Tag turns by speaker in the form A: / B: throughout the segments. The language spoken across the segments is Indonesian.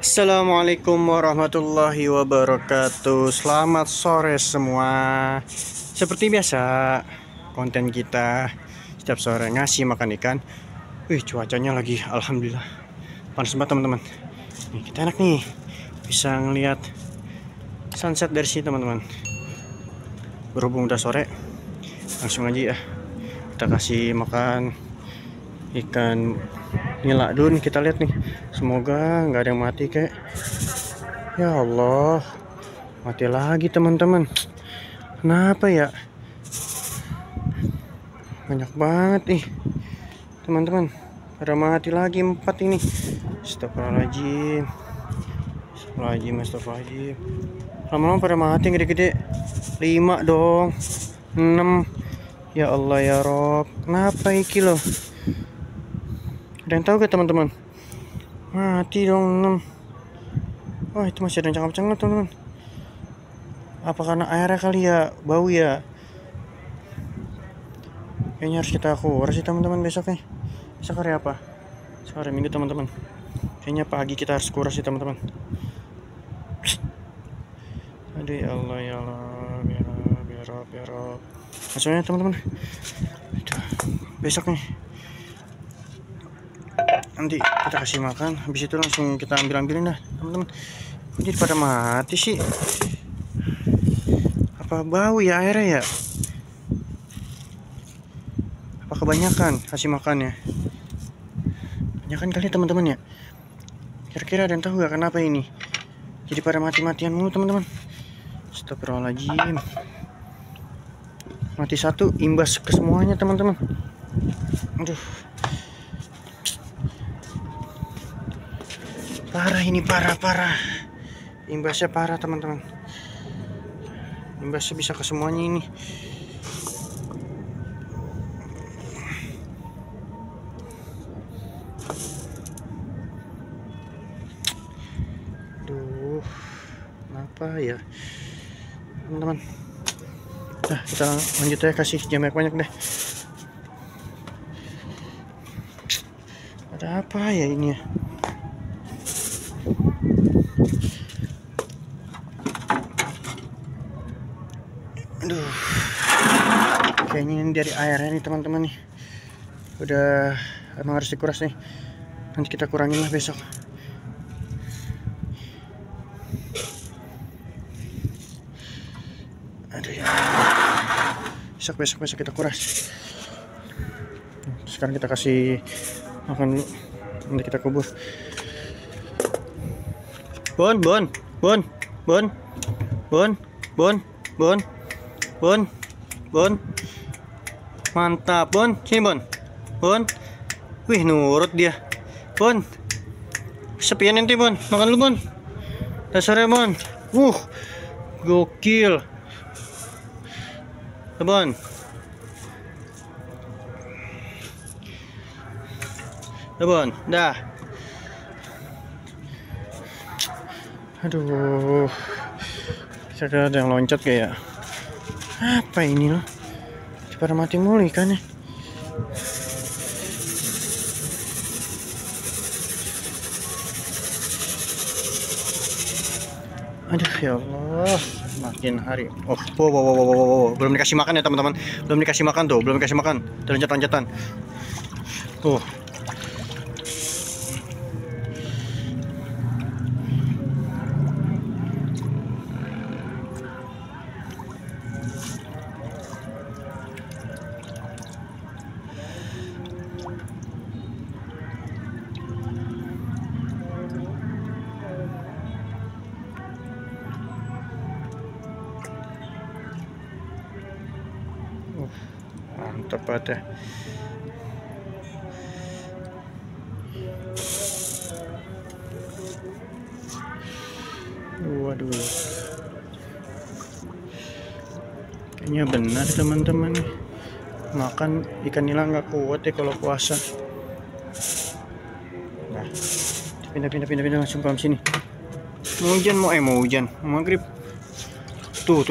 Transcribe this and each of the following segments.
A: Assalamualaikum warahmatullahi wabarakatuh. Selamat sore semua. Seperti biasa, konten kita setiap sore ngasih makan ikan. Cuacanya lagi alhamdulillah panas banget teman-teman. Nih, kita enak nih bisa ngelihat sunset dari sini teman-teman. Berhubung udah sore, langsung aja ya kita kasih makan ikan nila dulu nih. Kita lihat nih, semoga nggak ada yang mati kayak. Ya Allah, mati lagi teman-teman. Kenapa ya? Banyak banget nih teman-teman, pada mati lagi 4 ini. Astagfirullahaladzim, astagfirullahaladzim. Lama-lama pada mati yang gede-gede. 5 dong, 6. Ya Allah ya Rob, kenapa iki loh? Ada yang tahu gak teman-teman? Mati dong 6. Wah, itu masih ada yang cakep-cakep teman-teman. Apa karena airnya kali ya, bau ya? Kayaknya harus kita kuras sih teman-teman besok nih. Besok hari apa? Sore Minggu teman-teman. Kayaknya pagi kita harus kuras sih teman-teman. Aduh ya Allah ya Allah, ya Rob. Maksudnya teman-teman, besok nih nanti kita kasih makan, habis itu langsung kita ambilin dah teman-teman. Jadi pada mati sih. Apa bau ya airnya ya? Apa kebanyakan kasih makannya? Banyakan kali teman-teman ya. Kira-kira ada yang tahu gak kenapa ini jadi pada mati-matian mulu teman-teman? Astagfirullahaladzim. Mati satu imbas ke semuanya teman-teman. Aduh, parah ini, parah. Imbasnya parah teman-teman. Imbasnya bisa ke semuanya ini. Aduh, kenapa ya teman-teman? Nah, kita lanjut ya, kasih jam banyak deh. Ada apa ya ini ya? Aduh, kayaknya ini dari airnya nih teman-teman nih. Udah emang harus dikuras nih. Nanti kita kurangin lah besok. Aduh ya. Besok kita kuras. Sekarang kita kasih makan dulu. Nanti kita kubur. Bon. Mantap, Bon. Sini, Bon. Wih, nurut dia. Bon. Sepian nanti, Bon. Makan dulu, Bon. Dasarnya, Bon. Gokil. Bon. Bon, dah. Aduh. Saya ada yang loncat kayak. Apa ini loh? Pada mati mulu ikannya. Aduh ya Allah, makin hari. Wow. Belum dikasih makan ya teman-teman. Belum dikasih makan. Loncat-loncatan. Tuh. Mantap banget ya. Waduh, kayaknya benar teman-teman, makan ikan nila nggak kuat ya kalau puasa. Nah, pindah langsung ke sini. Mau hujan maghrib. Tuh.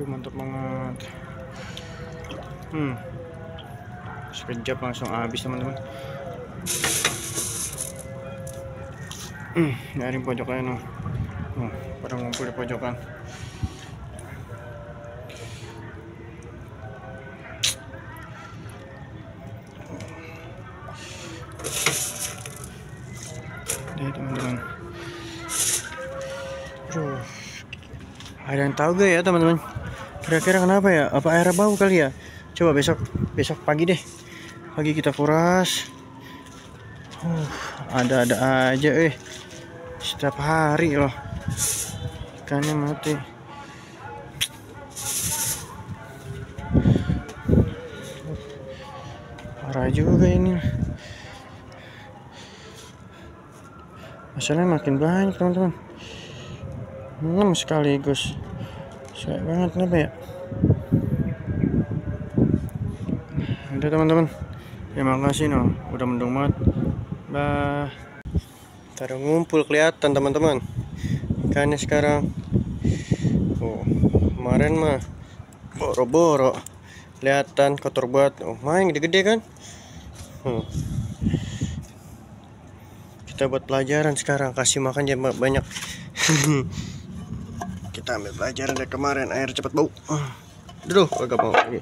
A: Mantap banget. Sekejap langsung habis teman-teman. Dari pojok lain pada ngumpul di pojokan. Nih teman-teman. Ada yang tahu gak ya teman-teman? Kira-kira kenapa ya? Apa air bau kali ya? Coba besok pagi deh. Pagi kita kuras. Ada-ada aja setiap hari loh. Ikannya mati. Parah juga ini. Masalahnya makin banyak teman-teman. 6 sekaligus. Sayang banget kenapa ya? Udah teman-teman. Terima kasih udah mendung banget. Bah. Taruh ngumpul kelihatan teman-teman. Ikannya sekarang. Kemarin mah boro-boro. Kelihatan kotor banget. Main gede-gede kan? Kita buat pelajaran sekarang, kasih makan jangan banyak. Kita ambil pelajaran dari kemarin, air cepat bau. Aduh, agak mau lagi.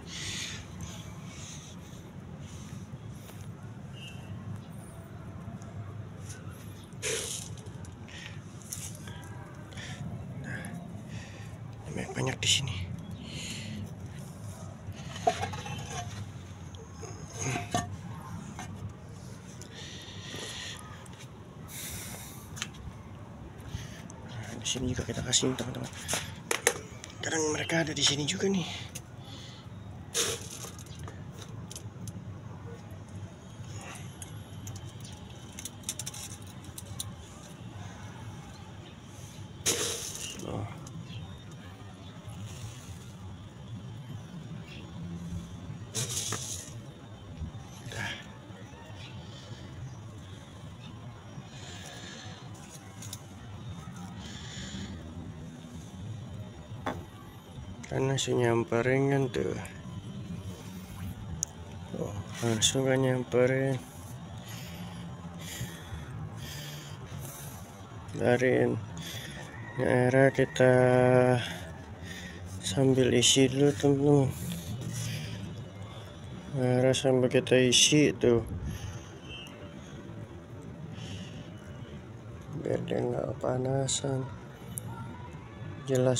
A: Banyak di sini. Di sini juga kita kasih teman-teman. Kadang mereka ada di sini juga nih. Karena langsung nyamperin kan tuh. Langsung kan nyamperin. Biarin airnya kita sambil isi dulu teman-teman. Airnya sambil kita isi tuh, biar dia nggak panasan. Jelas